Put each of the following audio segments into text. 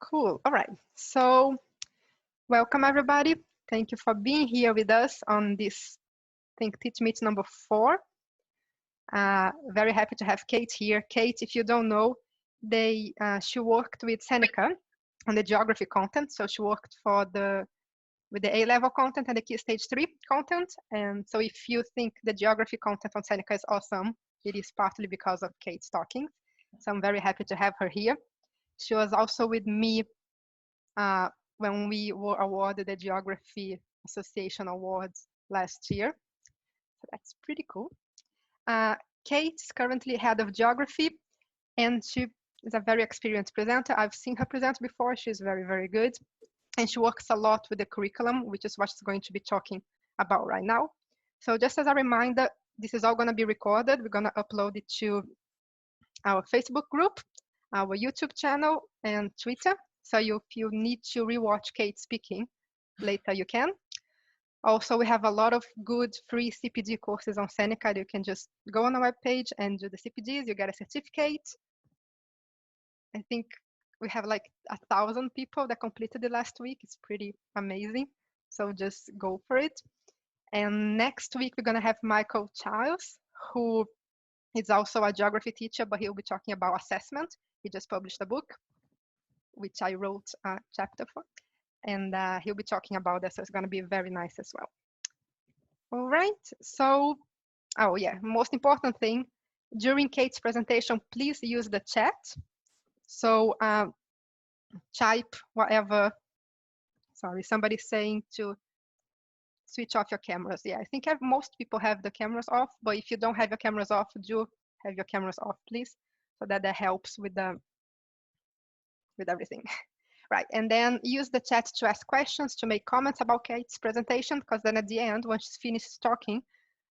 Cool. All right. So welcome, everybody. Thank you for being here with us on this, I think, Teach Meet number 4. Very happy to have Kate here. Kate, if you don't know, she worked with Seneca on the geography content. So she worked with the A-level content and the Key Stage 3 content. And so if you think the geography content on Seneca is awesome, it is partly because of Kate's talking. So I'm very happy to have her here. She was also with me when we were awarded the Geography Association Awards last year. So that's pretty cool. Kate is currently head of geography, and she is a very experienced presenter. I've seen her present before. She's very, very good. And she works a lot with the curriculum, which is what she's going to be talking about right now. So just as a reminder, this is all going to be recorded. We're going to upload it to our Facebook group, our YouTube channel, and Twitter. So if you need to rewatch Kate speaking later, you can. Also, we have a lot of good free CPD courses on Seneca. You can just go on our webpage and do the CPDs. You get a certificate. I think we have like 1,000 people that completed it last week. It's pretty amazing. So just go for it. And next week, we're going to have Michael Childs, who is also a geography teacher, but he'll be talking about assessment. He just published a book, which I wrote a chapter for. And he'll be talking about this, so it's going to be very nice as well. All right, so, oh yeah, most important thing, during Kate's presentation, please use the chat. So type whatever, sorry, somebody's saying to switch off your cameras. Yeah, I think most people have the cameras off, but if you don't have your cameras off, do have your cameras off, please, so that helps with everything. Right, and then use the chat to ask questions, to make comments about Kate's presentation, because then at the end, when she's finished talking,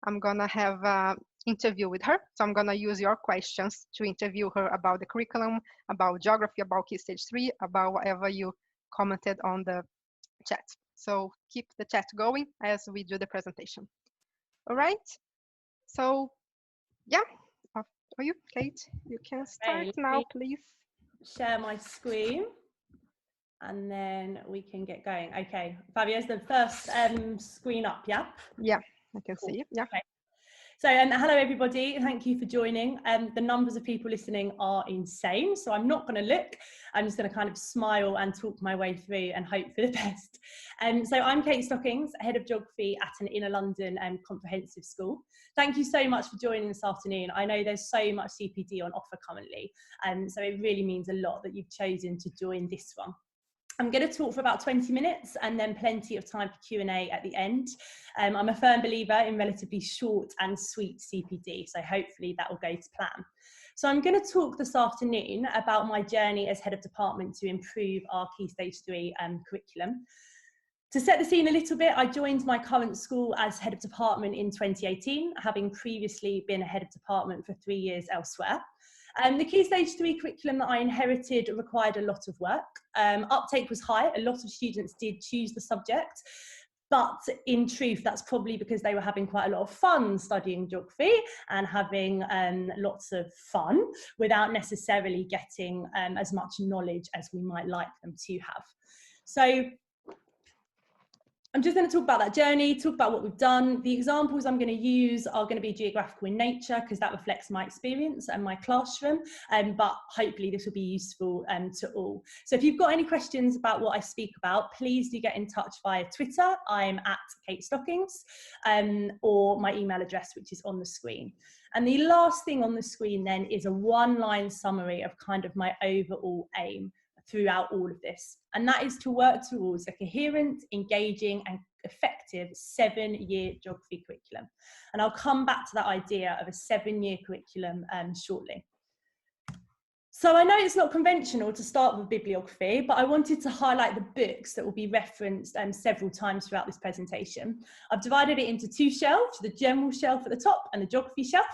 I'm gonna have an interview with her. So I'm gonna use your questions to interview her about the curriculum, about geography, about Key Stage 3, about whatever you commented on the chat. So keep the chat going as we do the presentation. All right, so yeah, are you, Kate? You can start now, please. Share my screen. And then we can get going. Okay, Fabio, is the first screen up, yeah? Yeah, I can see it, yeah. Okay. So hello everybody, thank you for joining. The numbers of people listening are insane, so I'm not going to look. I'm just going to kind of smile and talk my way through and hope for the best. So I'm Kate Stockings, Head of Geography at an Inner London comprehensive school. Thank you so much for joining this afternoon. I know there's so much CPD on offer currently, so it really means a lot that you've chosen to join this one. I'm going to talk for about 20 minutes and then plenty of time for Q&A at the end. I'm a firm believer in relatively short and sweet CPD, so hopefully that will go to plan. So I'm going to talk this afternoon about my journey as head of department to improve our Key Stage 3 curriculum. To set the scene a little bit, I joined my current school as head of department in 2018, having previously been a head of department for 3 years elsewhere. The Key Stage 3 curriculum that I inherited required a lot of work. Uptake was high, a lot of students did choose the subject, but in truth, that's probably because they were having quite a lot of fun studying geography and having lots of fun without necessarily getting as much knowledge as we might like them to have. So I'm just going to talk about that journey, talk about what we've done. The examples I'm going to use are going to be geographical in nature because that reflects my experience and my classroom, but hopefully this will be useful to all. So if you've got any questions about what I speak about, please do get in touch via Twitter. I'm at Kate Stockings, or my email address, which is on the screen. And the last thing on the screen then is a one-line summary of kind of my overall aim throughout all of this, and that is to work towards a coherent, engaging and effective 7-year geography curriculum. And I'll come back to that idea of a 7-year curriculum shortly. So I know it's not conventional to start with bibliography, but I wanted to highlight the books that will be referenced several times throughout this presentation. I've divided it into 2 shelves, the general shelf at the top and the geography shelf.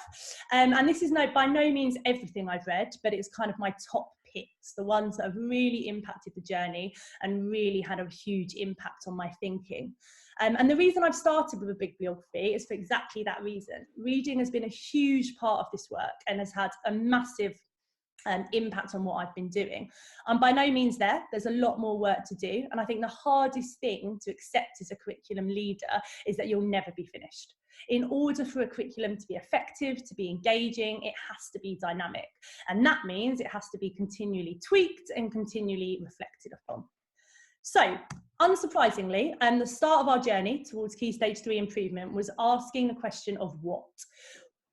And this is by no means everything I've read, but it's kind of my top picks, the ones that have really impacted the journey and really had a huge impact on my thinking. And the reason I've started with a bibliography is for exactly that reason. Reading has been a huge part of this work and has had a massive impact on what I've been doing. I'm by no means there. There's a lot more work to do. And I think the hardest thing to accept as a curriculum leader is that you'll never be finished. In order for a curriculum to be effective, to be engaging, it has to be dynamic. And that means it has to be continually tweaked and continually reflected upon. So, unsurprisingly, the start of our journey towards Key Stage 3 improvement was asking the question of what.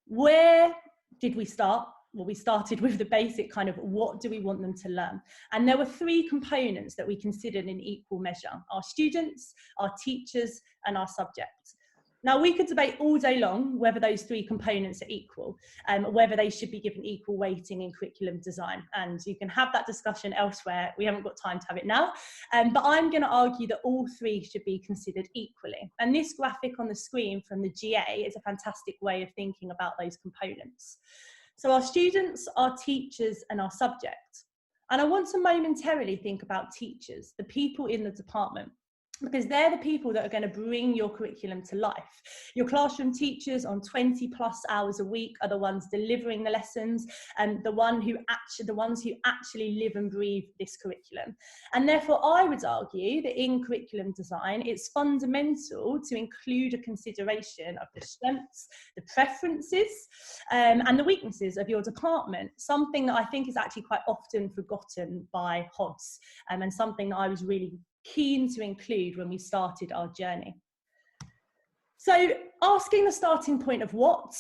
Where did we start? Well, we started with the basic kind of what do we want them to learn? And there were 3 components that we considered in equal measure: our students, our teachers, and our subjects. Now, we could debate all day long whether those 3 components are equal, whether they should be given equal weighting in curriculum design. And you can have that discussion elsewhere. We haven't got time to have it now. But I'm going to argue that all 3 should be considered equally. And this graphic on the screen from the GA is a fantastic way of thinking about those components. So our students, our teachers, and our subject. And I want to momentarily think about teachers, the people in the department, because they're the people that are going to bring your curriculum to life. Your classroom teachers on 20+ hours a week are the ones delivering the lessons, and the ones who actually live and breathe this curriculum. And therefore, I would argue that in curriculum design, it's fundamental to include a consideration of the strengths, the preferences, and the weaknesses of your department, something that I think is actually quite often forgotten by HODs, and something that I was really keen to include when we started our journey. So, asking the starting point of what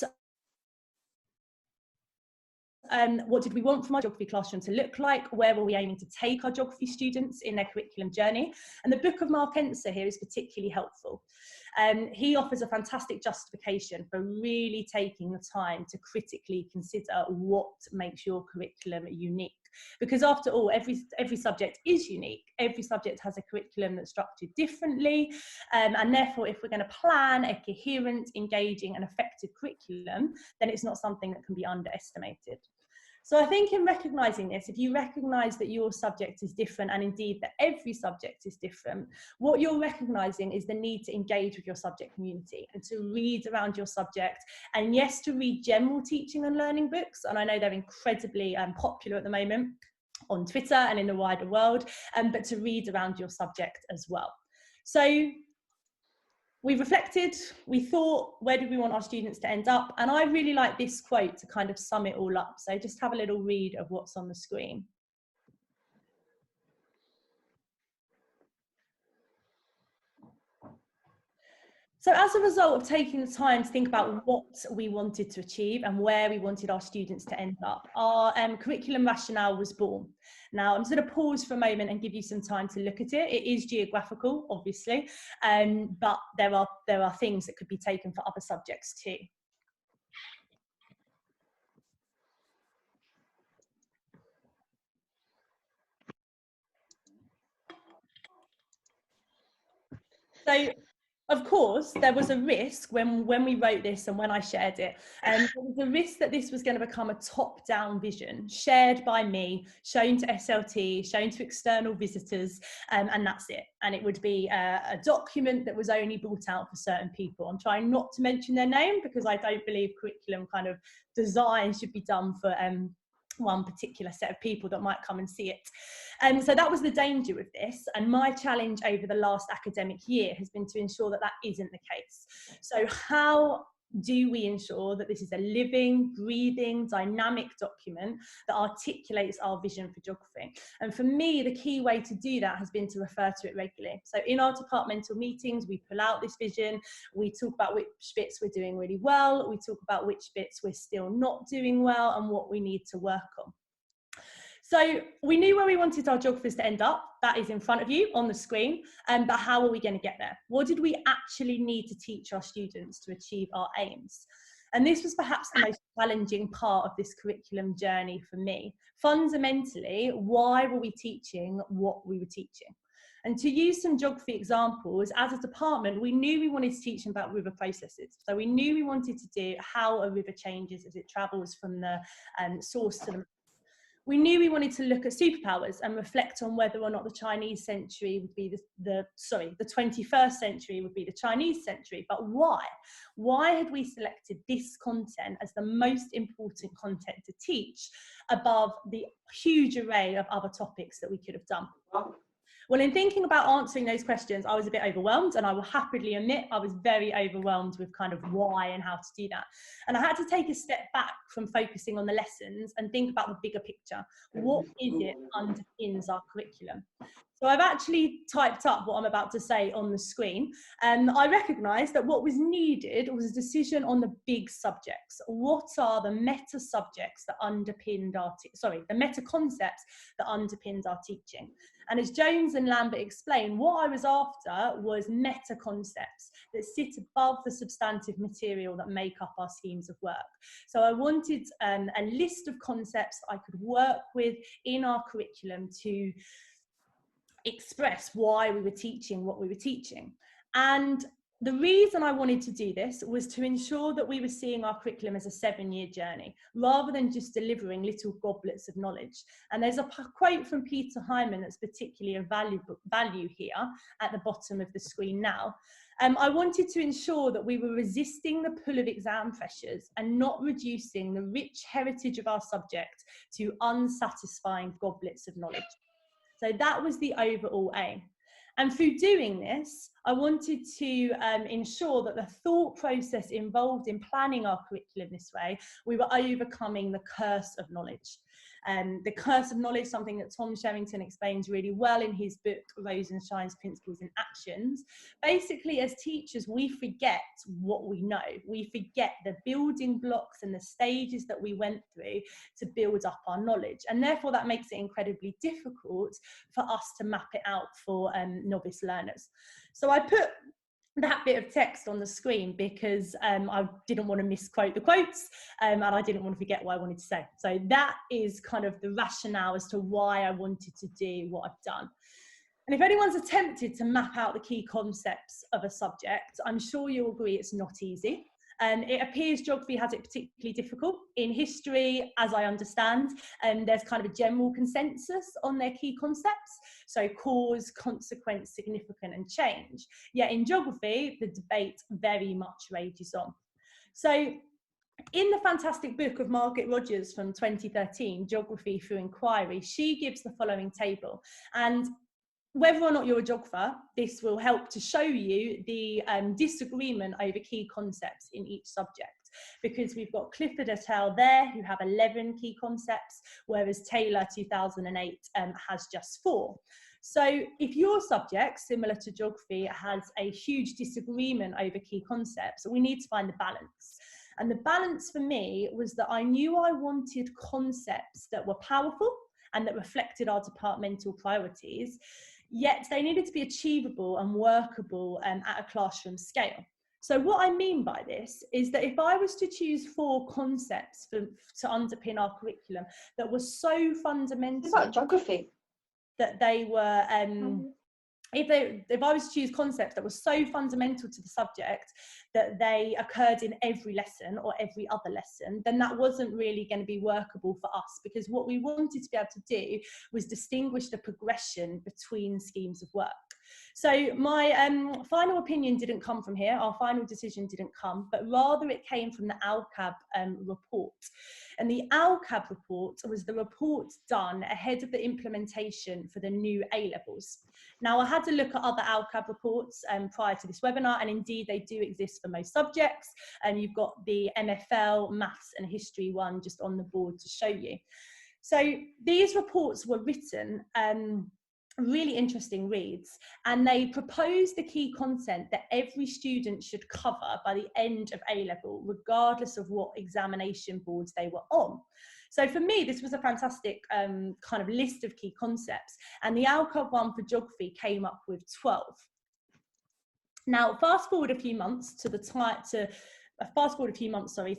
did we want from our geography classroom to look like? Where were we aiming to take our geography students in their curriculum journey? And the book of Mark Enser here is particularly helpful. He offers a fantastic justification for really taking the time to critically consider what makes your curriculum unique. Because after all, every subject is unique. Every subject has a curriculum that's structured differently. And therefore, if we're going to plan a coherent, engaging and effective curriculum, then it's not something that can be underestimated. So I think in recognising this, if you recognise that your subject is different, and indeed that every subject is different, what you're recognising is the need to engage with your subject community and to read around your subject. And yes, to read general teaching and learning books, and I know they're incredibly popular at the moment on Twitter and in the wider world, but to read around your subject as well. So we reflected, we thought, where did we want our students to end up? And I really like this quote to kind of sum it all up. So just have a little read of what's on the screen. So as a result of taking the time to think about what we wanted to achieve and where we wanted our students to end up, our curriculum rationale was born. Now, I'm just going to pause for a moment and give you some time to look at it. It is geographical, obviously, but there are things that could be taken for other subjects too. So, of course, there was a risk when we wrote this and when I shared it. There was a risk that this was going to become a top-down vision, shared by me, shown to SLT, shown to external visitors, and that's it. And it would be a document that was only brought out for certain people. I'm trying not to mention their name because I don't believe curriculum kind of design should be done for one particular set of people that might come and see it. And so that was the danger with this. And my challenge over the last academic year has been to ensure that that isn't the case. So how do we ensure that this is a living, breathing, dynamic document that articulates our vision for geography? And for me, the key way to do that has been to refer to it regularly. So in our departmental meetings, we pull out this vision, we talk about which bits we're doing really well, we talk about which bits we're still not doing well and what we need to work on. So we knew where we wanted our geographers to end up. That is in front of you on the screen. But how are we going to get there? What did we actually need to teach our students to achieve our aims? And this was perhaps the most challenging part of this curriculum journey for me. Fundamentally, why were we teaching what we were teaching? And to use some geography examples, as a department, we knew we wanted to teach them about river processes. So we knew we wanted to do how a river changes as it travels from the source to the We knew we wanted to look at superpowers and reflect on whether or not the Chinese century would be the 21st century would be the Chinese century. But why? Why had we selected this content as the most important content to teach above the huge array of other topics that we could have done? Well, in thinking about answering those questions, I was a bit overwhelmed, and I will happily admit I was very overwhelmed with kind of why and how to do that. And I had to take a step back from focusing on the lessons and think about the bigger picture. What is it that underpins our curriculum? So I've actually typed up what I'm about to say on the screen, and I recognised that what was needed was a decision on the big subjects. What are the meta subjects that underpinned our, the meta concepts that underpinned our teaching? And as Jones and Lambert explained, what I was after was meta concepts that sit above the substantive material that make up our schemes of work. So I wanted a list of concepts that I could work with in our curriculum to express why we were teaching what we were teaching. And the reason I wanted to do this was to ensure that we were seeing our curriculum as a 7-year journey, rather than just delivering little goblets of knowledge. And there's a quote from Peter Hyman that's particularly of value here at the bottom of the screen now. I wanted to ensure that we were resisting the pull of exam pressures and not reducing the rich heritage of our subject to unsatisfying goblets of knowledge. So that was the overall aim. And through doing this, I wanted to ensure that the thought process involved in planning our curriculum this way, we were overcoming the curse of knowledge. The curse of knowledge, something that Tom Sherrington explains really well in his book, Rosenshine's Principles in Actions. Basically, as teachers, we forget what we know. We forget the building blocks and the stages that we went through to build up our knowledge. And therefore, that makes it incredibly difficult for us to map it out for novice learners. So I put that bit of text on the screen because I didn't want to misquote the quotes and I didn't want to forget what I wanted to say. So that is kind of the rationale as to why I wanted to do what I've done. And if anyone's attempted to map out the key concepts of a subject, I'm sure you'll agree it's not easy. It appears geography has it particularly difficult. In history, as I understand, there's kind of a general consensus on their key concepts. So cause, consequence, significant, and change. Yet in geography, the debate very much rages on. So in the fantastic book of Margaret Rogers from 2013, Geography Through Inquiry, she gives the following table. And whether or not you're a geographer, this will help to show you the disagreement over key concepts in each subject, because we've got Clifford et al. There who have 11 key concepts, whereas Taylor 2008 has just 4. So if your subject, similar to geography, has a huge disagreement over key concepts, we need to find the balance. And the balance for me was that I knew I wanted concepts that were powerful and that reflected our departmental priorities, yet they needed to be achievable and workable at a classroom scale. So what I mean by this is that if I was to choose 4 concepts to underpin our curriculum that were so fundamental... What about geography? That they were... If I was to choose concepts that were so fundamental to the subject that they occurred in every lesson or every other lesson, then that wasn't really going to be workable for us, because what we wanted to be able to do was distinguish the progression between schemes of work. So my final opinion didn't come from here, our final decision didn't come, but rather it came from the ALCAB report. And the ALCAB report was the report done ahead of the implementation for the new A-levels. Now, I had to look at other ALCAB reports prior to this webinar, and indeed they do exist for most subjects. And you've got the MFL, Maths and History one just on the board to show you. So these reports were written really interesting reads, and they proposed the key content that every student should cover by the end of A-level, regardless of what examination boards they were on. So for me, this was a fantastic kind of list of key concepts, and the ALCAB one for geography came up with 12. Now, fast forward a few months to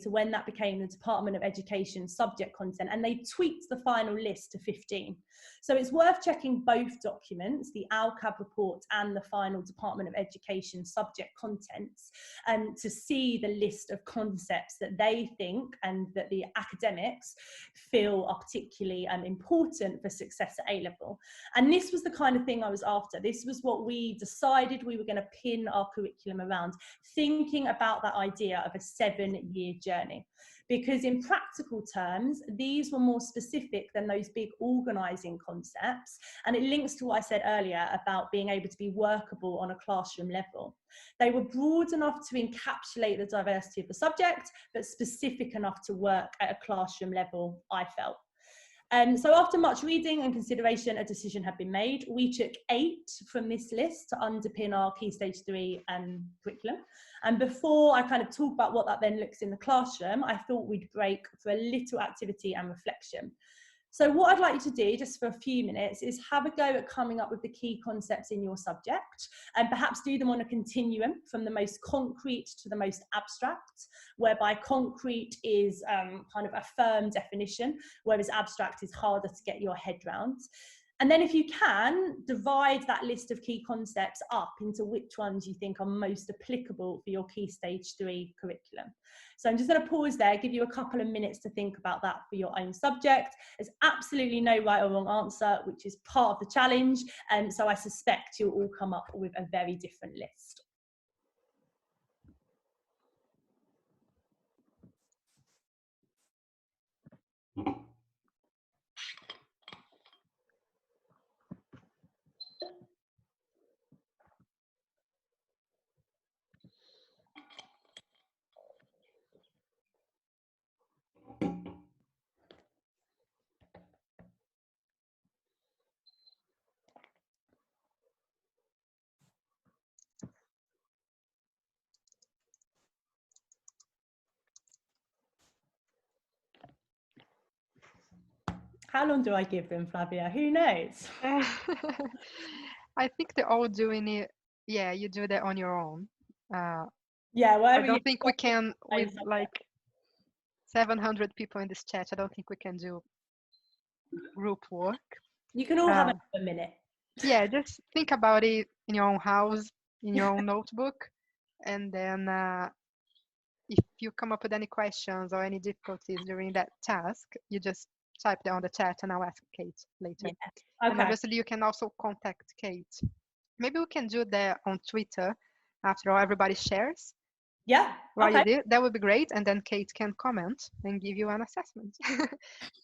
when that became the Department of Education subject content, and they tweaked the final list to 15. So it's worth checking both documents, the ALCAB report and the final Department of Education subject contents, to see the list of concepts that they think and that the academics feel are particularly important for success at A-level. And this was the kind of thing I was after. This was what we decided we were going to pin our curriculum around, thinking about that idea of a 7-year journey. Because in practical terms, these were more specific than those big organising concepts. And it links to what I said earlier about being able to be workable on a classroom level. They were broad enough to encapsulate the diversity of the subject, but specific enough to work at a classroom level, I felt. So after much reading and consideration, a decision had been made. We took 8 from this list to underpin our Key Stage 3 curriculum. And before I kind of talk about what that then looks in the classroom, I thought we'd break for a little activity and reflection. So what I'd like you to do, just for a few minutes, is have a go at coming up with the key concepts in your subject, and perhaps do them on a continuum from the most concrete to the most abstract, whereby concrete is kind of a firm definition, whereas abstract is harder to get your head round. And then if you can, divide that list of key concepts up into which ones you think are most applicable for your Key Stage 3 curriculum. So I'm just going to pause there, give you a couple of minutes to think about that for your own subject. There's absolutely no right or wrong answer, which is part of the challenge. And so I suspect you'll all come up with a very different list. How long do I give them, Flavia? Who knows? I think they're all doing it. Yeah, you do that on your own. Yeah, well, I don't think we can, with like 700 people in this chat, I don't think we can do group work. You can all have a minute. Yeah, just think about it in your own house, in your own notebook, and then if you come up with any questions or any difficulties during that task, you just type them on the chat and I'll ask Kate later. Yeah. Okay. And obviously you can also contact Kate. Maybe we can do that on Twitter after all everybody shares. Yeah. What you did, that would be great. And then Kate can comment and give you an assessment.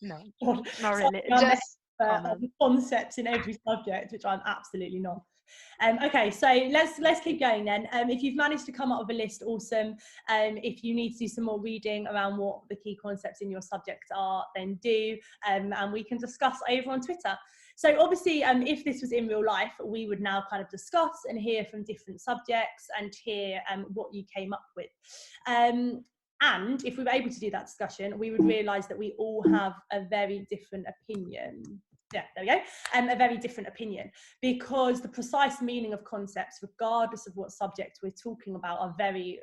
No, not really. Just the concepts in every subject, which I'm absolutely not. Okay, so let's keep going then. If you've managed to come up with a list, awesome. If you need to do some more reading around what the key concepts in your subject are, then do, and we can discuss over on Twitter. So obviously, if this was in real life, we would now kind of discuss and hear from different subjects and hear what you came up with. And if we were able to do that discussion, we would realise that we all have a very different opinion. Yeah, there we go. A very different opinion, because the precise meaning of concepts, regardless of what subject we're talking about, are very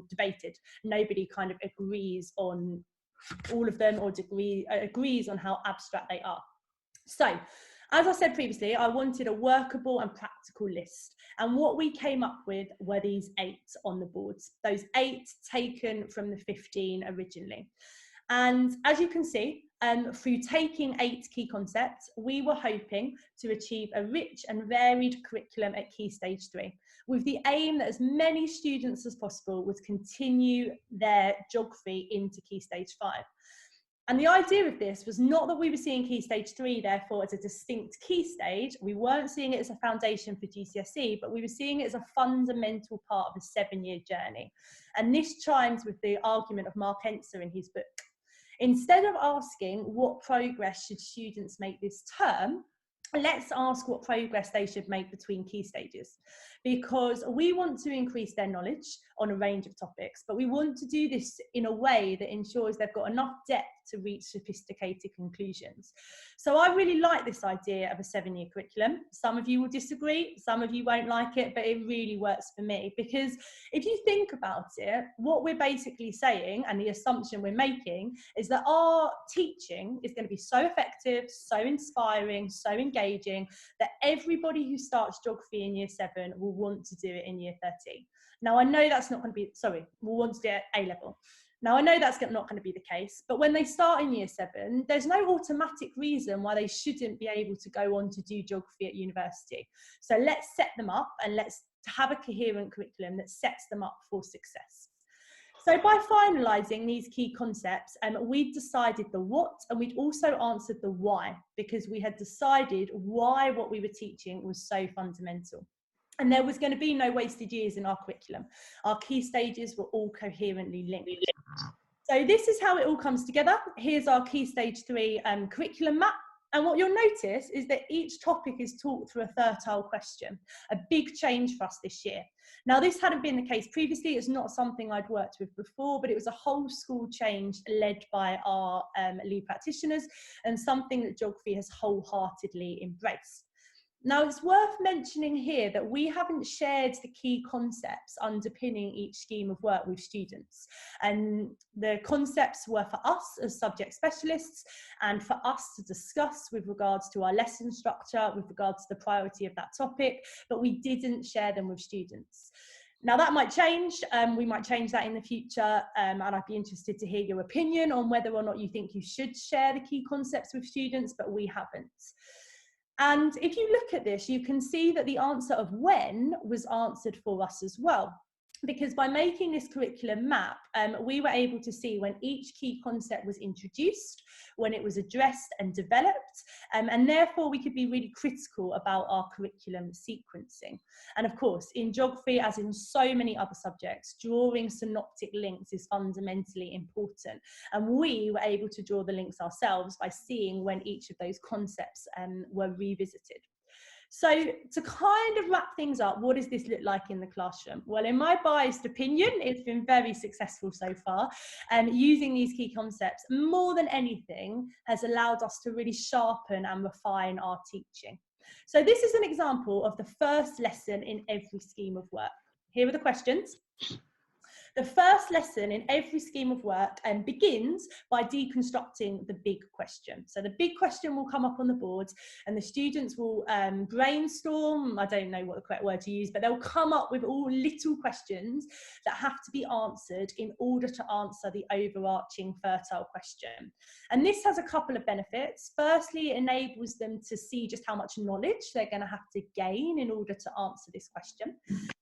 debated. Nobody kind of agrees on all of them or agrees on how abstract they are. So, as I said previously, I wanted a workable and practical list. And what we came up with were these 8 on the boards. Those 8 taken from the 15 originally. And as you can see, through taking 8 key concepts, we were hoping to achieve a rich and varied curriculum at Key Stage 3, with the aim that as many students as possible would continue their geography into Key Stage 5. And the idea of this was not that we were seeing Key Stage 3, therefore, as a distinct key stage. We weren't seeing it as a foundation for GCSE, but we were seeing it as a fundamental part of a 7-year journey. And this chimes with the argument of Mark Enser in his book. Instead of asking what progress should students make this term, let's ask what progress they should make between key stages, because we want to increase their knowledge on a range of topics, but we want to do this in a way that ensures they've got enough depth to reach sophisticated conclusions. So I really like this idea of a 7-year curriculum. Some of you will disagree, some of you won't like it, but it really works for me, because if you think about it, what we're basically saying, and the assumption we're making, is that our teaching is going to be so effective, so inspiring, so engaging, that everybody who starts geography in year 7 will want to do it in year 13. Now, I know that's not going to be, will want to do it at A-level. Now, I know that's not going to be the case, but when they start in year 7, there's no automatic reason why they shouldn't be able to go on to do geography at university. So let's set them up, and let's have a coherent curriculum that sets them up for success. So by finalising these key concepts, we'd decided the what, and we'd also answered the why, because we had decided why what we were teaching was so fundamental. And there was going to be no wasted years in our curriculum. Our key stages were all coherently linked. So this is how it all comes together. Here's our Key Stage 3 curriculum map. And what you'll notice is that each topic is taught through a thirtile question, a big change for us this year. Now, this hadn't been the case previously. It's not something I'd worked with before, but it was a whole school change led by our lead practitioners, and something that geography has wholeheartedly embraced. Now, it's worth mentioning here that we haven't shared the key concepts underpinning each scheme of work with students. And the concepts were for us as subject specialists, and for us to discuss with regards to our lesson structure, with regards to the priority of that topic, but we didn't share them with students. Now, that might change. We might change that in the future, and I'd be interested to hear your opinion on whether or not you think you should share the key concepts with students, but we haven't. And if you look at this, you can see that the answer of when was answered for us as well. Because by making this curriculum map, we were able to see when each key concept was introduced, when it was addressed and developed, and therefore we could be really critical about our curriculum sequencing. And of course, in geography, as in so many other subjects, drawing synoptic links is fundamentally important. And we were able to draw the links ourselves by seeing when each of those concepts were revisited. So to kind of wrap things up, what does this look like in the classroom? Well, in my biased opinion, it's been very successful so far. Using these key concepts, more than anything, has allowed us to really sharpen and refine our teaching. So this is an example of the first lesson in every scheme of work. Here are the questions. The first lesson in every scheme of work begins by deconstructing the big question. So the big question will come up on the board, and the students will brainstorm, I don't know what the correct word to use, but they'll come up with all little questions that have to be answered in order to answer the overarching fertile question. And this has a couple of benefits. Firstly, it enables them to see just how much knowledge they're going to have to gain in order to answer this question.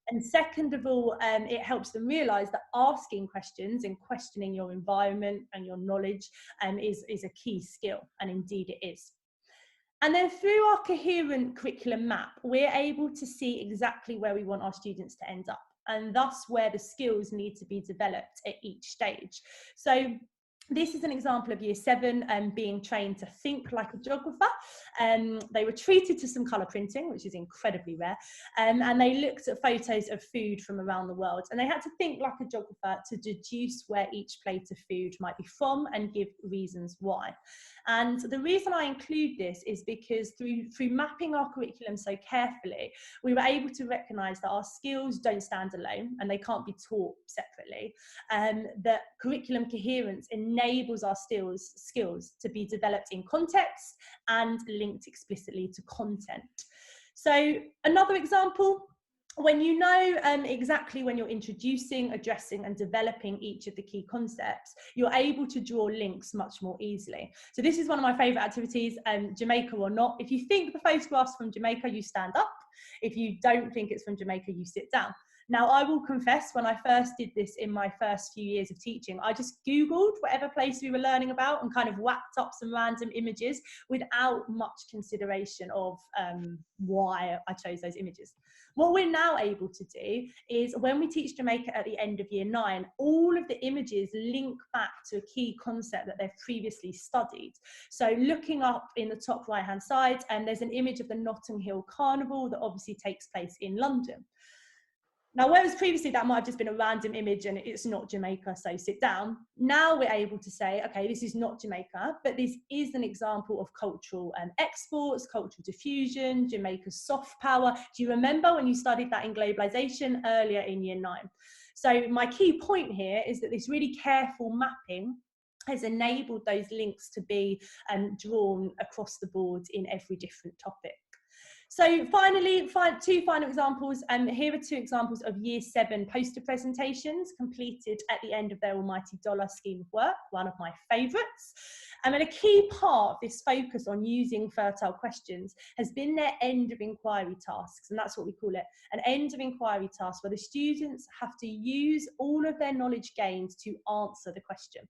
And second of all, it helps them realise that asking questions and questioning your environment and your knowledge is a key skill, and indeed it is. And then through our coherent curriculum map, we're able to see exactly where we want our students to end up, and thus where the skills need to be developed at each stage. So this is an example of year 7 being trained to think like a geographer. They were treated to some colour printing, which is incredibly rare, and they looked at photos of food from around the world, and they had to think like a geographer to deduce where each plate of food might be from and give reasons why. And the reason I include this is because through mapping our curriculum so carefully, we were able to recognise that our skills don't stand alone and they can't be taught separately. That curriculum coherence enables our skills to be developed in context and linked explicitly to content. So another example, when you know exactly when you're introducing, addressing and developing each of the key concepts, you're able to draw links much more easily. So this is one of my favourite activities, Jamaica or not. If you think the photograph's from Jamaica, you stand up. If you don't think it's from Jamaica, you sit down. Now, I will confess, when I first did this in my first few years of teaching, I just Googled whatever place we were learning about and kind of whacked up some random images without much consideration of why I chose those images. What we're now able to do is, when we teach Jamaica at the end of year 9, all of the images link back to a key concept that they've previously studied. So looking up in the top right hand side, and there's an image of the Notting Hill Carnival that obviously takes place in London. Now, whereas previously that might have just been a random image and it's not Jamaica, so sit down, now we're able to say, okay, this is not Jamaica, but this is an example of cultural exports, cultural diffusion, Jamaica's soft power. Do you remember when you studied that in Globalisation earlier in year 9? So my key point here is that this really careful mapping has enabled those links to be drawn across the board in every different topic. So finally, two final examples. Here are 2 examples of year 7 poster presentations completed at the end of their almighty dollar scheme of work, one of my favourites. And a key part of this focus on using fertile questions has been their end of inquiry tasks, and that's what we call it, an end of inquiry task where the students have to use all of their knowledge gained to answer the question.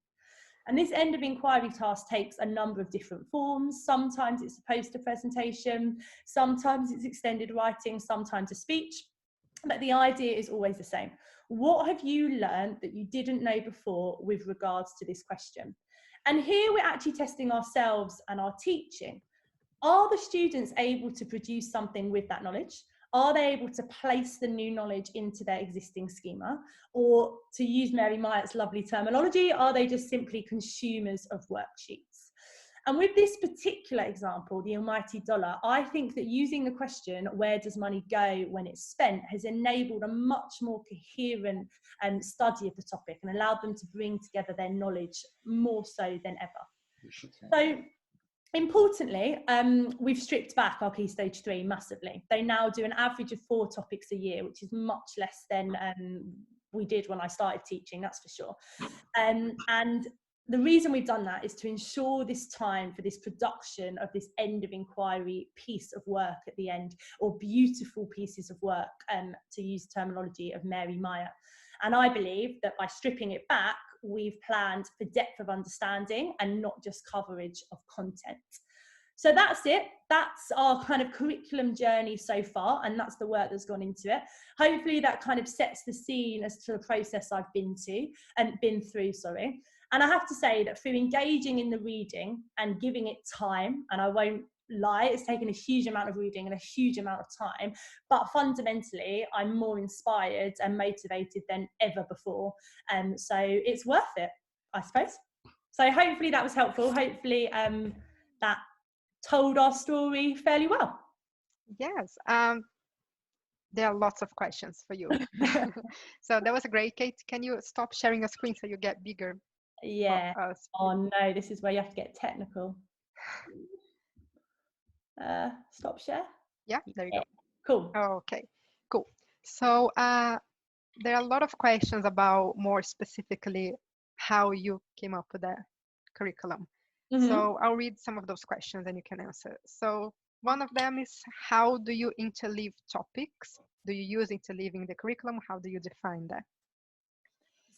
And this end of inquiry task takes a number of different forms. Sometimes it's a poster presentation, sometimes it's extended writing, sometimes a speech, but the idea is always the same. What have you learned that you didn't know before with regards to this question? And here we're actually testing ourselves and our teaching. Are the students able to produce something with that knowledge? Are they able to place the new knowledge into their existing schema? Or, to use Mary Myatt's lovely terminology, are they just simply consumers of worksheets? And with this particular example, the almighty dollar, I think that using the question, where does money go when it's spent, has enabled a much more coherent study of the topic and allowed them to bring together their knowledge more so than ever. So, importantly, we've stripped back our Key Stage 3 massively. They now do an average of 4 topics a year, which is much less than we did when I started teaching, that's for sure. And the reason we've done that is to ensure this time for this production of this end of inquiry piece of work at the end, or beautiful pieces of work, to use terminology of Mary Myatt. And I believe that by stripping it back, we've planned for depth of understanding and not just coverage of content. So that's it. That's our kind of curriculum journey so far, and that's the work that's gone into it. Hopefully that kind of sets the scene as to the process I've been through. And I have to say that through engaging in the reading and giving it time, and I won't lie, it's taken a huge amount of reading and a huge amount of time, but fundamentally I'm more inspired and motivated than ever before, so it's worth it, I suppose. So hopefully that was helpful. Hopefully that told our story fairly well. Yes, there are lots of questions for you. So that was great. Kate, can you stop sharing your screen so you get bigger? Yeah. Oh no, this is where you have to get technical. Stop share. Yeah, there you go. Cool. Okay, cool. So there are a lot of questions about, more specifically, how you came up with the curriculum. Mm-hmm. So I'll read some of those questions and you can answer. So one of them is, how do you interleave topics? Do you use interleaving in the curriculum? How do you define that?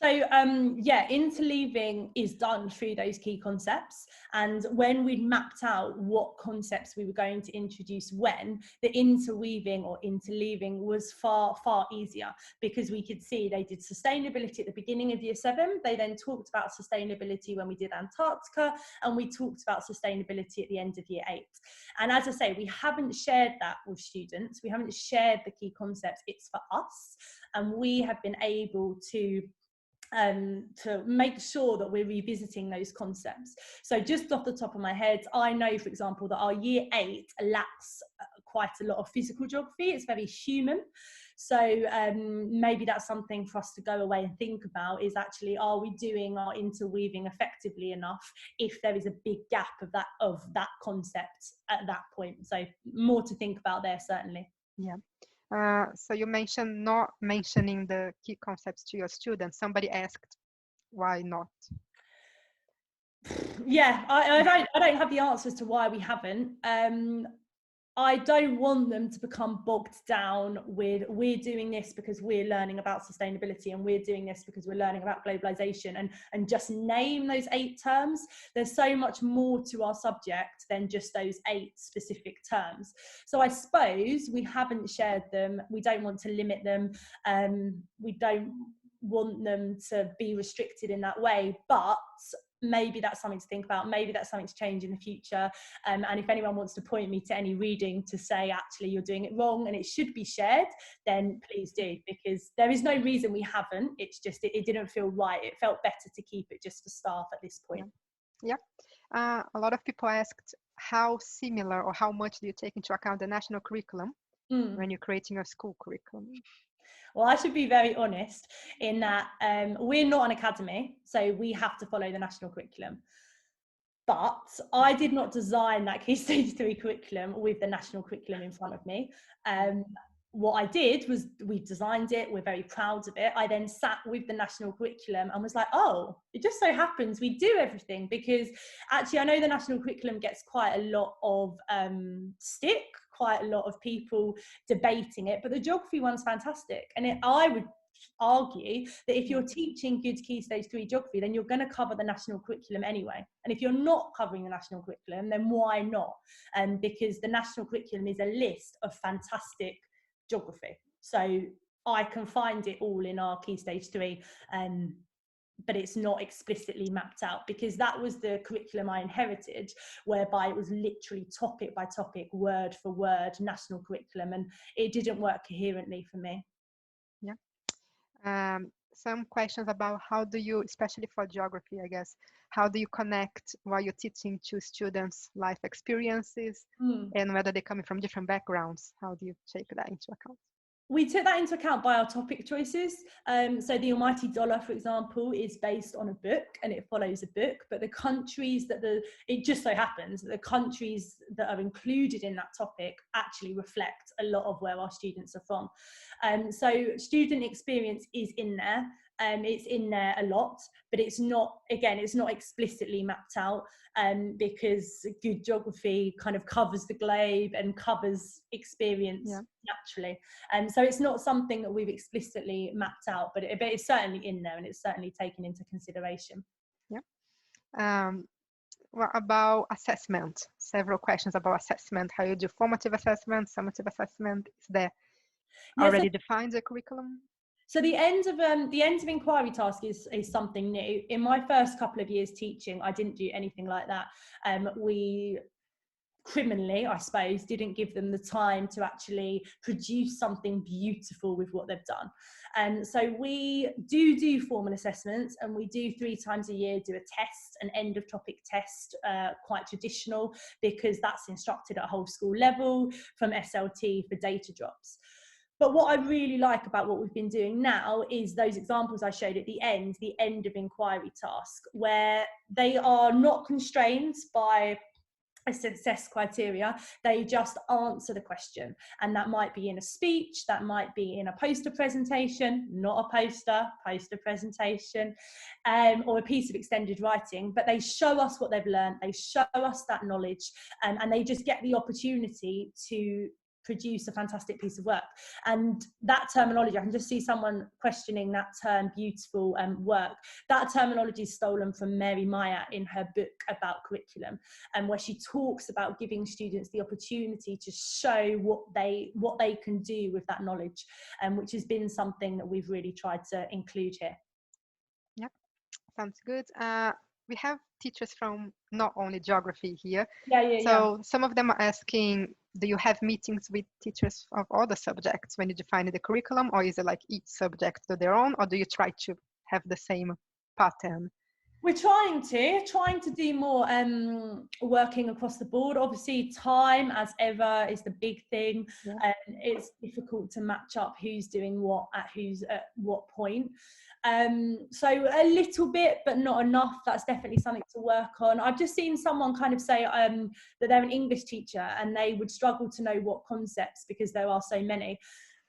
So yeah, interleaving is done through those key concepts, and when we'd mapped out what concepts we were going to introduce when, the interweaving or interleaving was far easier, because we could see they did sustainability at the beginning of year 7, they then talked about sustainability when we did Antarctica, and we talked about sustainability at the end of year 8. And as I say, we haven't shared that with students, we haven't shared the key concepts, it's for us, and we have been able to make sure that we're revisiting those concepts. So just off the top of my head, I know, for example, that our year 8 lacks quite a lot of physical geography. It's very human. So maybe that's something for us to go away and think about, is actually, are we doing our interweaving effectively enough if there is a big gap of that concept at that point? So more to think about there, certainly. Yeah. So you mentioned not mentioning the key concepts to your students. Somebody asked, why not? Yeah, I don't have the answers to why we haven't. I don't want them to become bogged down with, we're doing this because we're learning about sustainability, and we're doing this because we're learning about globalisation, and just name those 8 terms. There's so much more to our subject than just those 8 specific terms. So I suppose we haven't shared them. We don't want to limit them. We don't want them to be restricted in that way, but maybe that's something to think about. Maybe that's something to change in the future. And if anyone wants to point me to any reading to say, actually, you're doing it wrong and it should be shared, then please do, because there is no reason we haven't. It's just, it didn't feel right. It felt better to keep it just for staff at this point. Yeah. A lot of people asked how similar or how much do you take into account the national curriculum when you're creating your school curriculum? Well, I should be very honest in that we're not an academy, so we have to follow the national curriculum. But I did not design that Key Stage 3 curriculum with the national curriculum in front of me. What I did was, we designed it, we're very proud of it. I then sat with the national curriculum and was like, oh, it just so happens we do everything, because actually I know the national curriculum gets quite a lot of stick, quite a lot of people debating it, but the geography one's fantastic. And I would argue that if you're teaching good Key Stage 3 geography, then you're going to cover the national curriculum anyway. And if you're not covering the national curriculum, then why not? Because the national curriculum is a list of fantastic geography. So I can find it all in our Key Stage 3, but it's not explicitly mapped out, because that was the curriculum I inherited, whereby it was literally topic by topic, word for word, national curriculum, and it didn't work coherently for me. Yeah. Some questions about how do you, especially for geography, I guess, how do you connect while you're teaching to students' life experiences and whether they're coming from different backgrounds? How do you take that into account? We took that into account by our topic choices. So the Almighty Dollar, for example, is based on a book and it follows a book, but the countries that it just so happens that the countries that are included in that topic actually reflect a lot of where our students are from. So student experience is in there. It's in there a lot, but it's not, again, it's not explicitly mapped out, because good geography kind of covers the globe and covers experience naturally. So it's not something that we've explicitly mapped out, but it's certainly in there and it's certainly taken into consideration. Yeah. Well, about assessment, several questions about assessment, how you do formative assessment, summative assessment. Is there already defined the curriculum? So the end of inquiry task is something new. In my first couple of years teaching, I didn't do anything like that. We criminally, I suppose, didn't give them the time to actually produce something beautiful with what they've done. And so we do formal assessments, and we do 3 times a year do a test, an end of topic test, quite traditional, because that's instructed at a whole school level from SLT for data drops. But what I really like about what we've been doing now is those examples I showed at the end of inquiry task, where they are not constrained by a success criteria. They just answer the question, and that might be in a speech, that might be in a poster presentation, not a poster presentation, or a piece of extended writing, but they show us what they've learned, they show us that knowledge, and they just get the opportunity to produce a fantastic piece of work. And that terminology, I can just see someone questioning that term, beautiful work. That terminology is stolen from Mary Meyer in her book about curriculum, and where she talks about giving students the opportunity to show what they can do with that knowledge, which has been something that we've really tried to include here. Yep, sounds good. We have teachers from not only geography here. So some of them are asking, do you have meetings with teachers of other subjects when you define the curriculum, or is it like each subject to their own, or do you try to have the same pattern? We're trying to do more working across the board. Obviously, time, as ever, is the big thing. It's difficult to match up who's doing what at what point. So a little bit, but not enough. That's definitely something to work on. I've just seen someone kind of say that they're an English teacher and they would struggle to know what concepts because there are so many.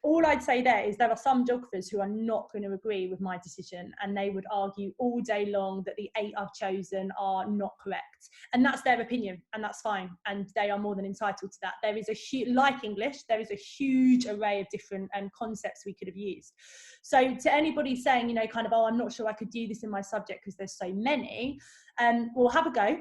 all I'd say there is there are some geographers who are not going to agree with my decision, and they would argue all day long that the 8 I've chosen are not correct. And that's their opinion, and that's fine. And they are more than entitled to that. There is a huge, like English, there is a huge array of different concepts we could have used. So to anybody saying, you know, kind of, oh, I'm not sure I could do this in my subject because there's so many, well, have a go.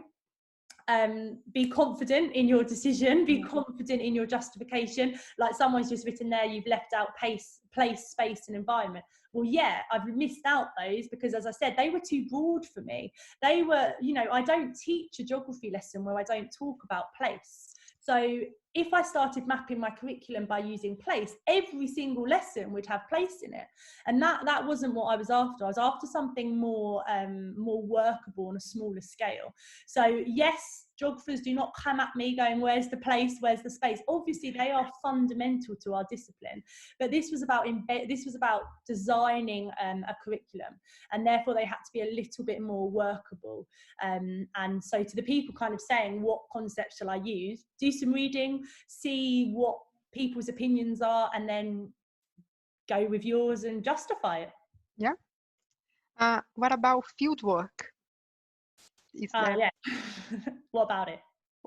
Be confident in your decision, be confident in your justification. Like someone's just written there, you've left out place, space and environment. Well, yeah, I've missed out those because, as I said, they were too broad for me. They were, you know, I don't teach a geography lesson where I don't talk about place. So if I started mapping my curriculum by using place, every single lesson would have place in it. And that wasn't what I was after. I was after something more workable on a smaller scale. So yes, geographers do not come at me going, where's the place, where's the space? Obviously, they are fundamental to our discipline. But this was about designing a curriculum, and therefore they had to be a little bit more workable. And so to the people kind of saying, what concepts shall I use? Do some reading, see what people's opinions are, and then go with yours and justify it. Yeah. What about field work? Yeah. What about it?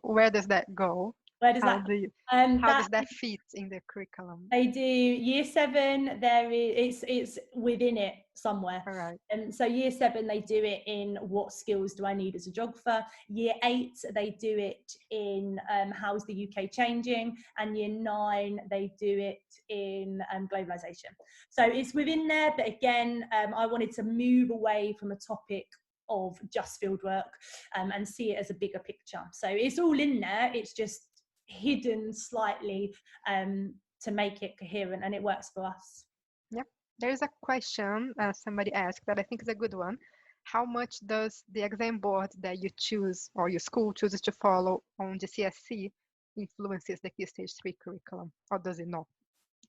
Where does that go? Where does How does that fit in the curriculum? They do year 7. It's within it somewhere. All right. And so year 7, they do it in what skills do I need as a geographer. Year 8, they do it in how is the UK changing, and year 9, they do it in globalisation. So it's within there, but again, I wanted to move away from a topic of just field work and see it as a bigger picture. So it's all in there, it's just hidden slightly to make it coherent, and it works for us. Yeah, there is a question somebody asked that I think is a good one. How much does the exam board that you choose or your school chooses to follow on GCSE influences the Key Stage 3 curriculum, or does it not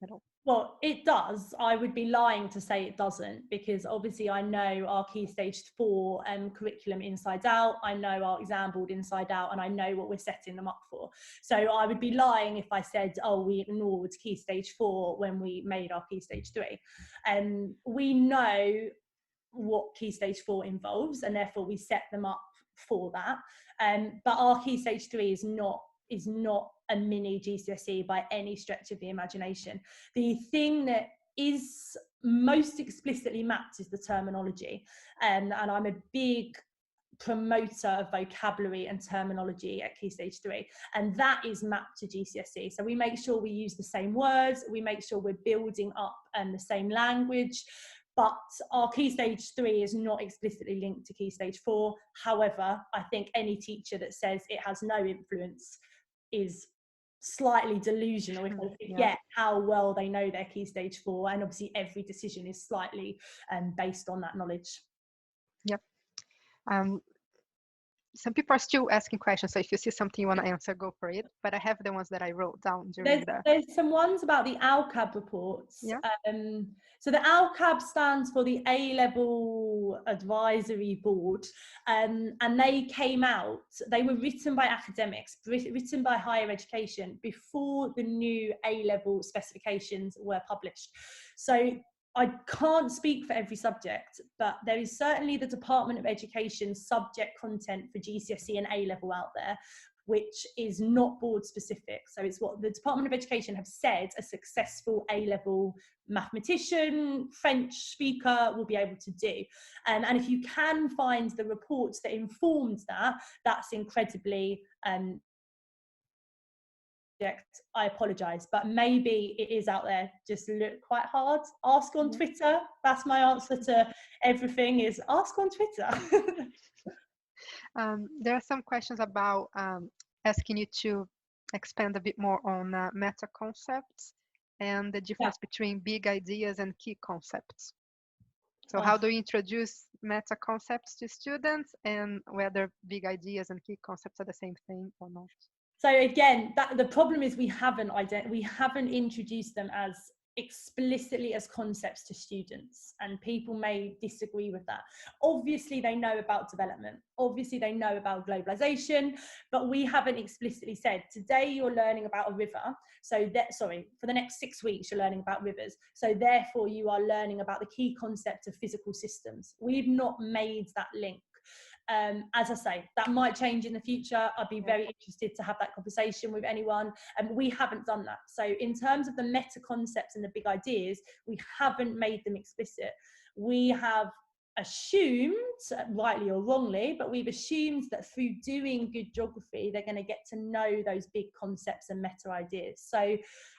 at all? Well, it does. I would be lying to say it doesn't, because obviously I know our Key Stage 4 curriculum inside out. I know our exam board inside out, and I know what we're setting them up for. So I would be lying if I said, oh, we ignored Key Stage 4 when we made our Key Stage 3. We know what Key Stage 4 involves, and therefore we set them up for that. But our Key Stage 3 is not a mini GCSE by any stretch of the imagination. The thing that is most explicitly mapped is the terminology, and I'm a big promoter of vocabulary and terminology at Key Stage 3, and that is mapped to GCSE. So we make sure we use the same words, we make sure we're building up the same language. But our Key Stage 3 is not explicitly linked to Key Stage 4. However, I think any teacher that says it has no influence is slightly delusional if they forget how well they know their Key Stage 4, and obviously every decision is slightly based on that knowledge. Yep. Some people are still asking questions, so if you see something you want to answer, go for it. But I have the ones that I wrote down during There's some ones about the ALCAB reports. Yeah. So the ALCAB stands for the A-Level Advisory Board, and they came out, they were written by academics, written by higher education before the new A-Level specifications were published. So I can't speak for every subject, but there is certainly the Department of Education subject content for GCSE and A-Level out there, which is not board specific. So it's what the Department of Education have said a successful A-Level mathematician, French speaker will be able to do. And if you can find the reports that informed that, that's incredibly I apologize, but maybe it is out there. Just look quite hard. Ask on Twitter. That's my answer to everything, is ask on Twitter. There are some questions about asking you to expand a bit more on meta concepts and the difference between big ideas and key concepts. So how do you introduce meta concepts to students, and whether big ideas and key concepts are the same thing or not? So again, the problem is we haven't introduced them as explicitly as concepts to students, and people may disagree with that. Obviously they know about development, obviously they know about globalization, but we haven't explicitly said today you're learning about a river, so that, sorry, for the next 6 weeks you're learning about rivers, so therefore you are learning about the key concept of physical systems. We've not made that link. As I say, that might change in the future. I'd be very interested to have that conversation with anyone. And we haven't done that. So in terms of the meta concepts and the big ideas, we haven't made them explicit. We have assumed, rightly or wrongly, but we've assumed that through doing good geography, they're going to get to know those big concepts and meta ideas. So,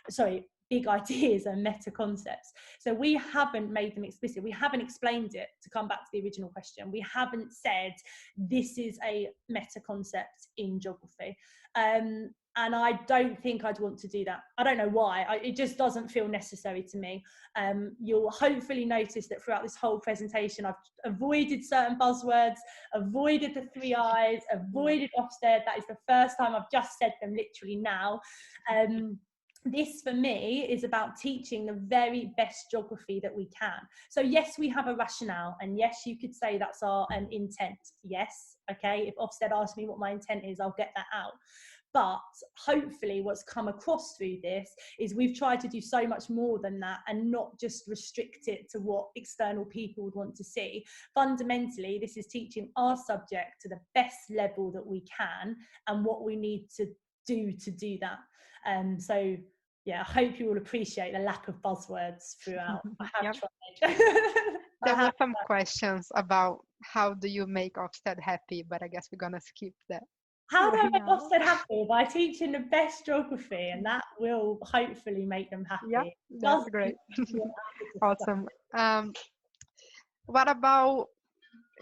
sorry, big ideas and meta concepts. So we haven't made them explicit. We haven't explained it, to come back to the original question. We haven't said this is a meta concept in geography. And I don't think I'd want to do that. I don't know why. It just doesn't feel necessary to me. You'll hopefully notice that throughout this whole presentation, I've avoided certain buzzwords, avoided the 3 I's, avoided Ofsted. That is the first time I've just said them literally now. This for me is about teaching the very best geography that we can. So yes, we have a rationale, and yes, you could say that's our intent. Yes, okay, if Ofsted asks me what my intent is, I'll get that out. But hopefully what's come across through this is we've tried to do so much more than that, and not just restrict it to what external people would want to see. Fundamentally, this is teaching our subject to the best level that we can, and what we need to do that. So yeah, I hope you will appreciate the lack of buzzwords throughout. I have tried. There were some questions about how do you make Ofsted happy, but I guess we're gonna skip that. How do I make Ofsted happy? By teaching the best geography, and that will hopefully make them happy. Yeah, that's great. Awesome. What about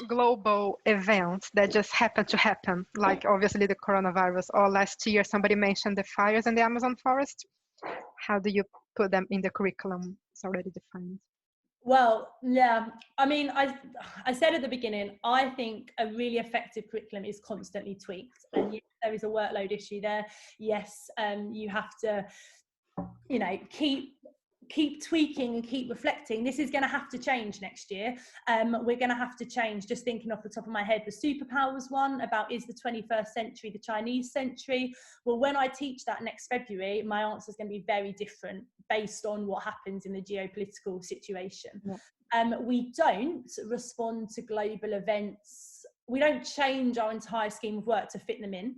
global events that just happen to happen, like obviously the coronavirus, or last year somebody mentioned the fires in the Amazon forest? How do you put them in the curriculum? It's already defined. Well, yeah, I mean, I said at the beginning, I think a really effective curriculum is constantly tweaked, and yes, there is a workload issue there. Yes, you have to, you know, keep tweaking and keep reflecting. This is going to have to change next year. We're going to have to change. Just thinking off the top of my head, the superpowers one about, is the 21st century the Chinese century? Well, when I teach that next February, my answer is going to be very different based on what happens in the geopolitical situation. Yeah. We don't respond to global events. We don't change our entire scheme of work to fit them in,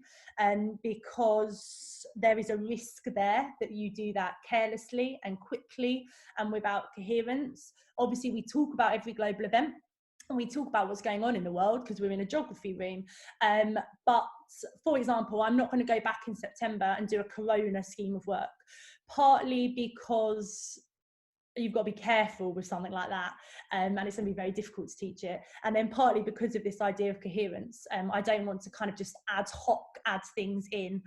because there is a risk there that you do that carelessly and quickly and without coherence. Obviously, we talk about every global event, and we talk about what's going on in the world because we're in a geography room. But for example, I'm not going to go back in September and do a corona scheme of work, partly because you've got to be careful with something like that, and it's going to be very difficult to teach it, and then partly because of this idea of coherence. I don't want to kind of just ad hoc add things in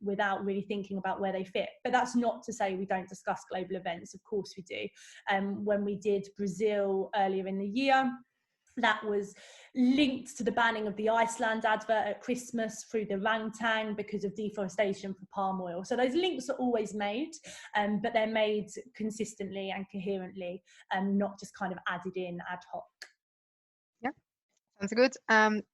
without really thinking about where they fit. But that's not to say we don't discuss global events. Of course we do. When we did Brazil earlier in the year, that was linked to the banning of the Iceland advert at Christmas through the orangutan because of deforestation for palm oil. So those links are always made, but they're made consistently and coherently, and not just kind of added in ad hoc. Yeah, sounds good.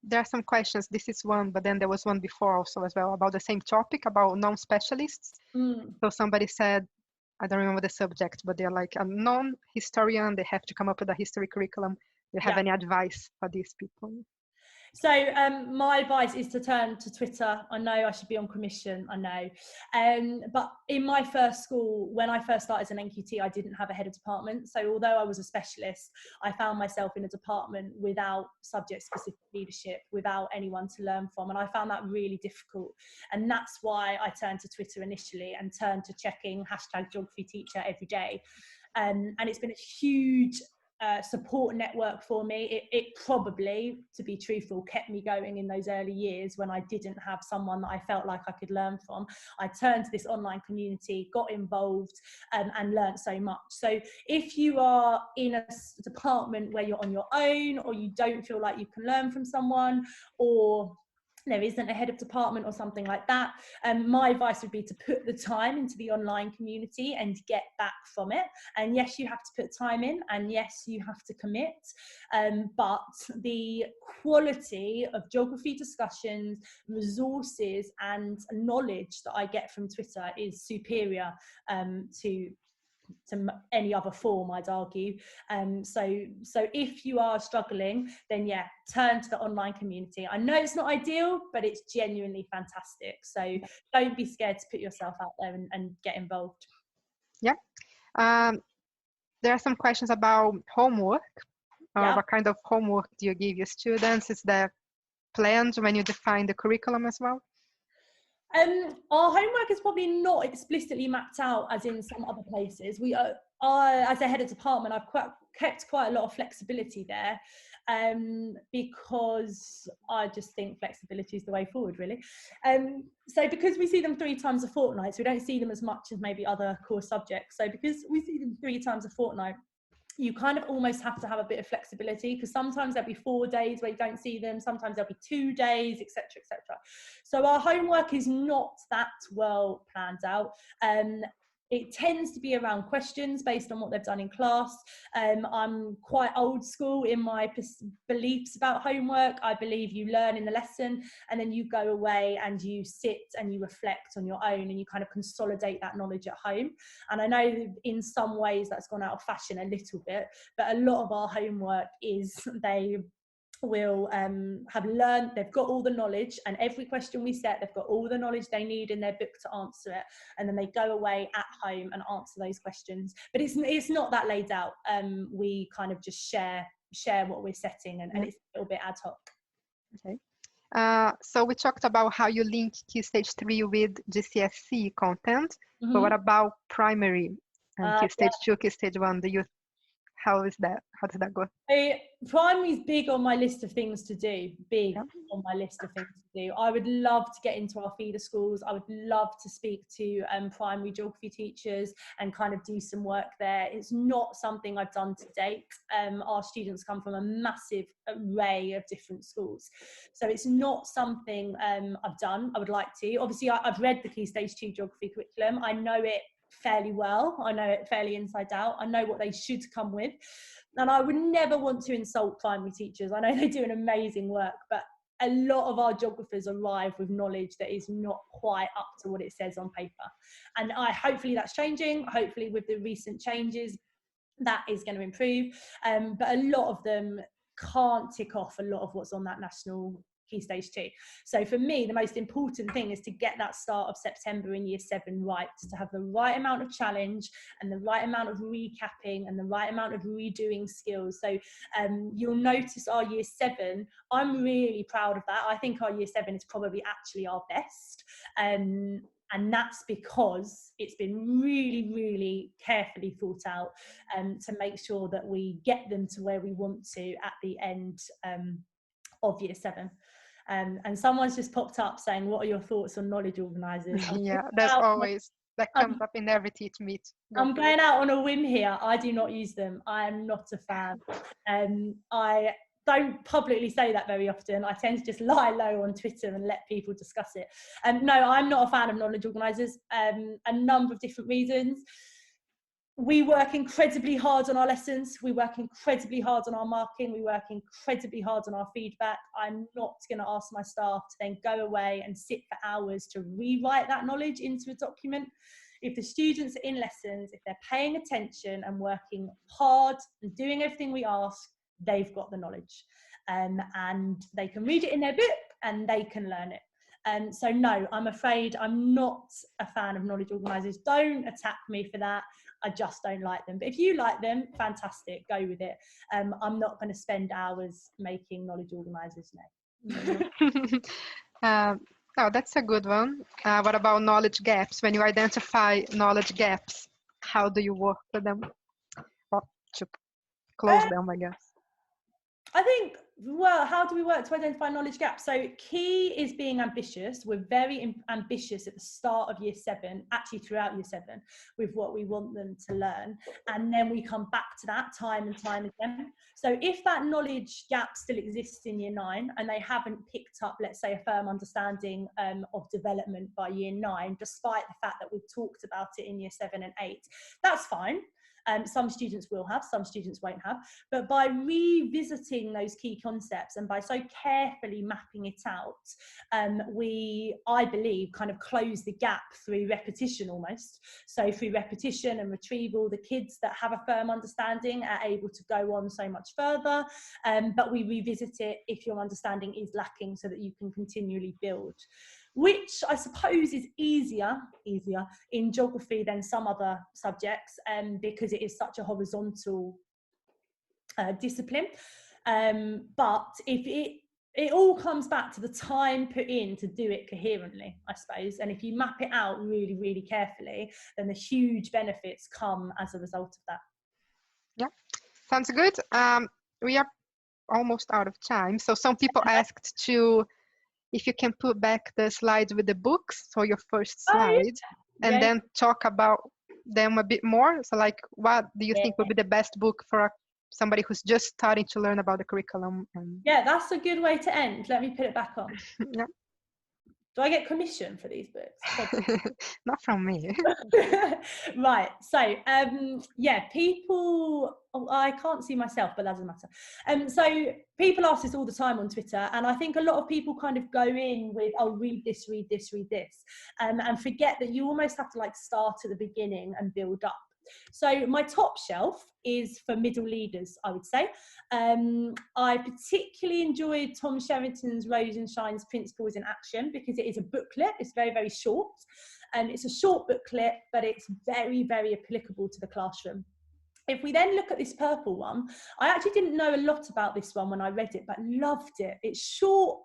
There are some questions. This is one, but then there was one before also as well about the same topic, about non-specialists. So somebody said, I don't remember the subject, but they're like a non-historian, they have to come up with a history curriculum. Do you have any advice for these people? So my advice is to turn to Twitter. I know I should be on commission, I know. But in my first school, when I first started as an NQT, I didn't have a head of department. So although I was a specialist, I found myself in a department without subject-specific leadership, without anyone to learn from. And I found that really difficult. And that's why I turned to Twitter initially and turned to checking #geographyteacher every day. And it's been a huge support network for me. It probably, to be truthful, kept me going in those early years when I didn't have someone that I felt like I could learn from. I turned to this online community, got involved, and learned so much. So if you are in a department where you're on your own, or you don't feel like you can learn from someone, or there isn't a head of department or something like that, my advice would be to put the time into the online community and get back from it. And yes, you have to put time in, and yes, you have to commit, but the quality of geography discussions, resources and knowledge that I get from Twitter is superior to any other form, I'd argue. So if you are struggling, then yeah, turn to the online community. I know it's not ideal, but it's genuinely fantastic. So don't be scared to put yourself out there and get involved. Yeah. There are some questions about homework. What kind of homework do you give your students? Is that planned when you define the curriculum as well? Our homework is probably not explicitly mapped out as in some other places. As a head of department, I've kept quite a lot of flexibility there, because I just think flexibility is the way forward, really. So because we see them 3 times a fortnight, so we don't see them as much as maybe other core subjects. So because we see them 3 times a fortnight, you kind of almost have to have a bit of flexibility, because sometimes there'll be 4 days where you don't see them, sometimes there'll be 2 days, etc., etc. So our homework is not that well planned out. It tends to be around questions based on what they've done in class. I'm quite old school in my beliefs about homework. I believe you learn in the lesson and then you go away and you sit and you reflect on your own and you kind of consolidate that knowledge at home. And I know in some ways that's gone out of fashion a little bit, but a lot of our homework is they will have learned, they've got all the knowledge, and every question we set, they've got all the knowledge they need in their book to answer it, and then they go away at home and answer those questions. But it's not that laid out. We kind of just share what we're setting, and it's a little bit ad hoc. Okay. So we talked about how you link Key Stage 3 with GCSE content, but what about primary and Key Stage 2, Key Stage 1? How is that? How does that go? Primary is big on my list of things to do. On my list of things to do. I would love to get into our feeder schools. I would love to speak to primary geography teachers and kind of do some work there. It's not something I've done to date. Our students come from a massive array of different schools, so it's not something I've done. I would like to. Obviously, I've read the Key Stage 2 geography curriculum. I know it fairly well. I know it fairly inside out. I know what they should come with. And I would never want to insult primary teachers. I know they do an amazing work, but a lot of our geographers arrive with knowledge that is not quite up to what it says on paper. And hopefully that's changing. Hopefully with the recent changes, that is going to improve. But a lot of them can't tick off a lot of what's on that national Key Stage 2. So for me, the most important thing is to get that start of September in Year 7 right, to have the right amount of challenge and the right amount of recapping and the right amount of redoing skills. So you'll notice our Year 7, I'm really proud of that. I think our Year 7 is probably actually our best. And that's because it's been really, really carefully thought out to make sure that we get them to where we want to at the end of Year 7. And someone's just popped up saying, what are your thoughts on knowledge organisers? Yeah, that's always, that comes up in every teach meet. I'm going out on a whim here. I do not use them. I am not a fan. I don't publicly say that very often. I tend to just lie low on Twitter and let people discuss it. No, I'm not a fan of knowledge organisers. A number of different reasons. We work incredibly hard on our lessons. We work incredibly hard on our marking. We work incredibly hard on our feedback. I'm not going to ask my staff to then go away and sit for hours to rewrite that knowledge into a document. If the students are in lessons, if they're paying attention and working hard and doing everything we ask, they've got the knowledge. And they can read it in their book and they can learn it. So no, I'm afraid I'm not a fan of knowledge organisers. Don't attack me for that. I just don't like them. But if you like them, fantastic, go with it. I'm not going to spend hours making knowledge organisers now. Oh, that's a good one. What about knowledge gaps? When you identify knowledge gaps, how do you work with them? Or to close them, I guess. I think, well, how do we work to identify knowledge gaps? So key is being ambitious. We're very ambitious at the start of year 7, actually throughout year 7, with what we want them to learn. And then we come back to that time and time again. So if that knowledge gap still exists in year 9 and they haven't picked up, let's say, a firm understanding of development by year 9, despite the fact that we've talked about it in year 7 and 8, that's fine. Some students will have, some students won't have, but by revisiting those key concepts and by so carefully mapping it out, I believe, kind of close the gap through repetition almost. So through repetition and retrieval, the kids that have a firm understanding are able to go on so much further, but we revisit it if your understanding is lacking so that you can continually build, which I suppose is easier in geography than some other subjects, because it is such a horizontal discipline. But if it all comes back to the time put in to do it coherently, I suppose. And if you map it out really, really carefully, then the huge benefits come as a result of that. Yeah, sounds good. We are almost out of time. So some people asked if you can put back the slides with the books, so your first slide, and then talk about them a bit more. So like, what do you think would be the best book for somebody who's just starting to learn about the curriculum? Yeah, that's a good way to end. Let me put it back on. Yeah. Do I get commission for these books? Not from me. Right, so yeah, people, I can't see myself, but that doesn't matter. So people ask this all the time on Twitter, and I think a lot of people kind of go in with, oh, read this, read this, read this, and forget that you almost have to like start at the beginning and build up. So my top shelf is for middle leaders, I would say. I particularly enjoyed Tom Sherrington's Rosenshine's Principles in Action because it is a booklet. It's very, very short. And it's a short booklet, but it's very, very applicable to the classroom. If we then look at this purple one, I actually didn't know a lot about this one when I read it, but loved it. It's short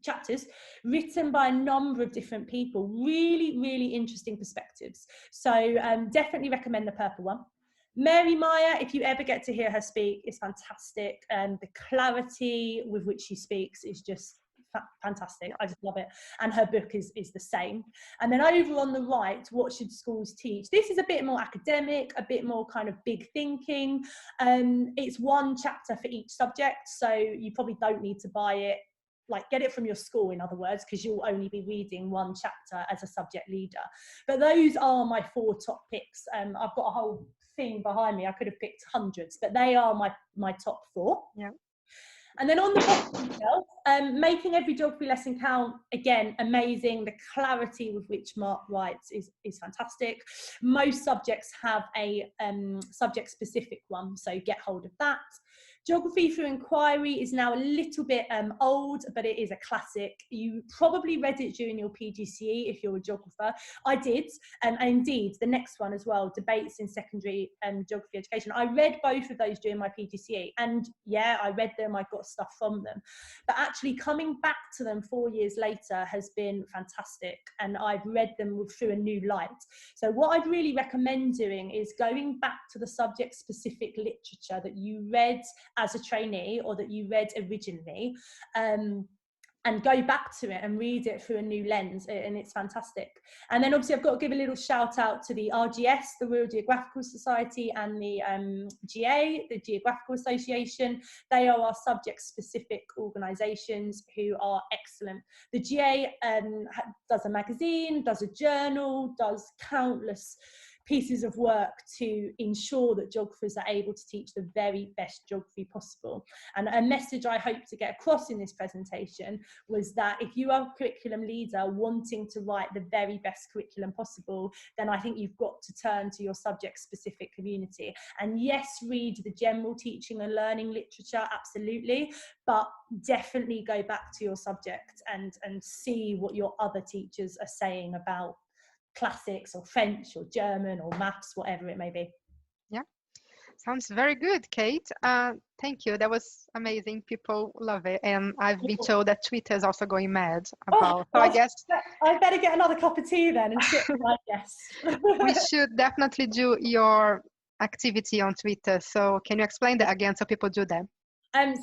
chapters written by a number of different people, really, really interesting perspectives. So definitely recommend the purple one. Mary Meyer, if you ever get to hear her speak, is fantastic. The clarity with which she speaks is just fantastic. I just love it. And her book is the same. And then over on the right, What Should Schools Teach? This is a bit more academic, a bit more kind of big thinking. It's one chapter for each subject, so you probably don't need to buy it. Like, get it from your school, in other words, because you'll only be reading one chapter as a subject leader. But those are my 4 top picks. I've got a whole thing behind me. I could have picked hundreds, but they are my top 4. Yeah. And then on the bottom shelf, Making Every Geography Lesson Count, again, amazing. The clarity with which Mark writes is fantastic. Most subjects have a subject-specific one, so get hold of that. Geography Through Inquiry is now a little bit old, but it is a classic. You probably read it during your PGCE if you're a geographer. I did, and indeed the next one as well, Debates in Secondary Geography Education. I read both of those during my PGCE, and yeah, I read them, I got stuff from them. But actually coming back to them 4 years later has been fantastic, and I've read them through a new light. So what I'd really recommend doing is going back to the subject-specific literature that you read as a trainee or that you read originally, and go back to it and read it through a new lens, and it's fantastic. And then obviously I've got to give a little shout out to the RGS, the Royal Geographical Society, and the GA, the Geographical Association. They are our subject-specific organisations who are excellent. The GA does a magazine, does a journal, does countless pieces of work to ensure that geographers are able to teach the very best geography possible. And a message I hope to get across in this presentation was that if you are a curriculum leader wanting to write the very best curriculum possible, then I think you've got to turn to your subject-specific community. And yes, read the general teaching and learning literature, absolutely, but definitely go back to your subject and see what your other teachers are saying about classics or French or German or maths, whatever it may be. Yeah, sounds very good, Kate. Thank you. That was amazing. People love it, and I've been told that Twitter is also going mad about. So I guess I better get another cup of tea then and sit my guest. We should definitely do your activity on Twitter. So can you explain that again so people do that?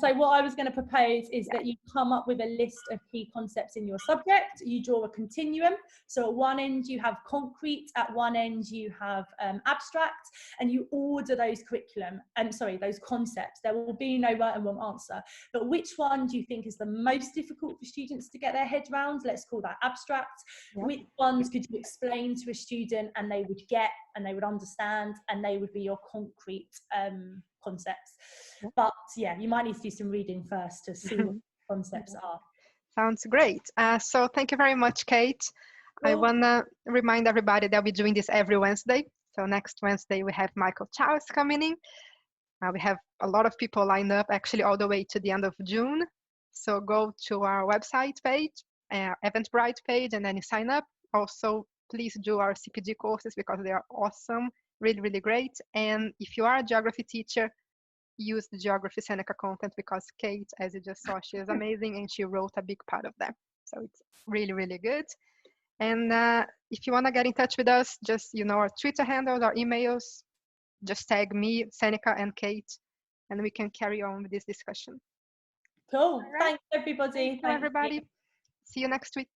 So what I was going to propose is that you come up with a list of key concepts in your subject. You draw a continuum. So at one end you have concrete, at one end you have abstract, and you order those those concepts. There will be no right and wrong answer, but which one do you think is the most difficult for students to get their head around? Let's call that abstract. Yep. Which ones could you explain to a student and they would get and they would understand, and they would be your concrete concepts? Yep. But yeah, you might need to do some reading first to see what concepts are. Sounds great. So thank you very much, Kate. Cool. I want to remind everybody that we're doing this every Wednesday. So next Wednesday, we have Michael Charles coming in. We have a lot of people lined up, actually all the way to the end of June. So go to our website page, Eventbrite page, and then you sign up. Also, please do our CPG courses because they are awesome, really, really great. And if you are a geography teacher, use the Geography Seneca content because Kate, as you just saw, she is amazing and she wrote a big part of them. So it's really, really good. And if you want to get in touch with us, just, our Twitter handles, our emails, just tag me, Seneca, and Kate, and we can carry on with this discussion. Cool. Right. Thanks, everybody. Thank you, everybody. See you next week.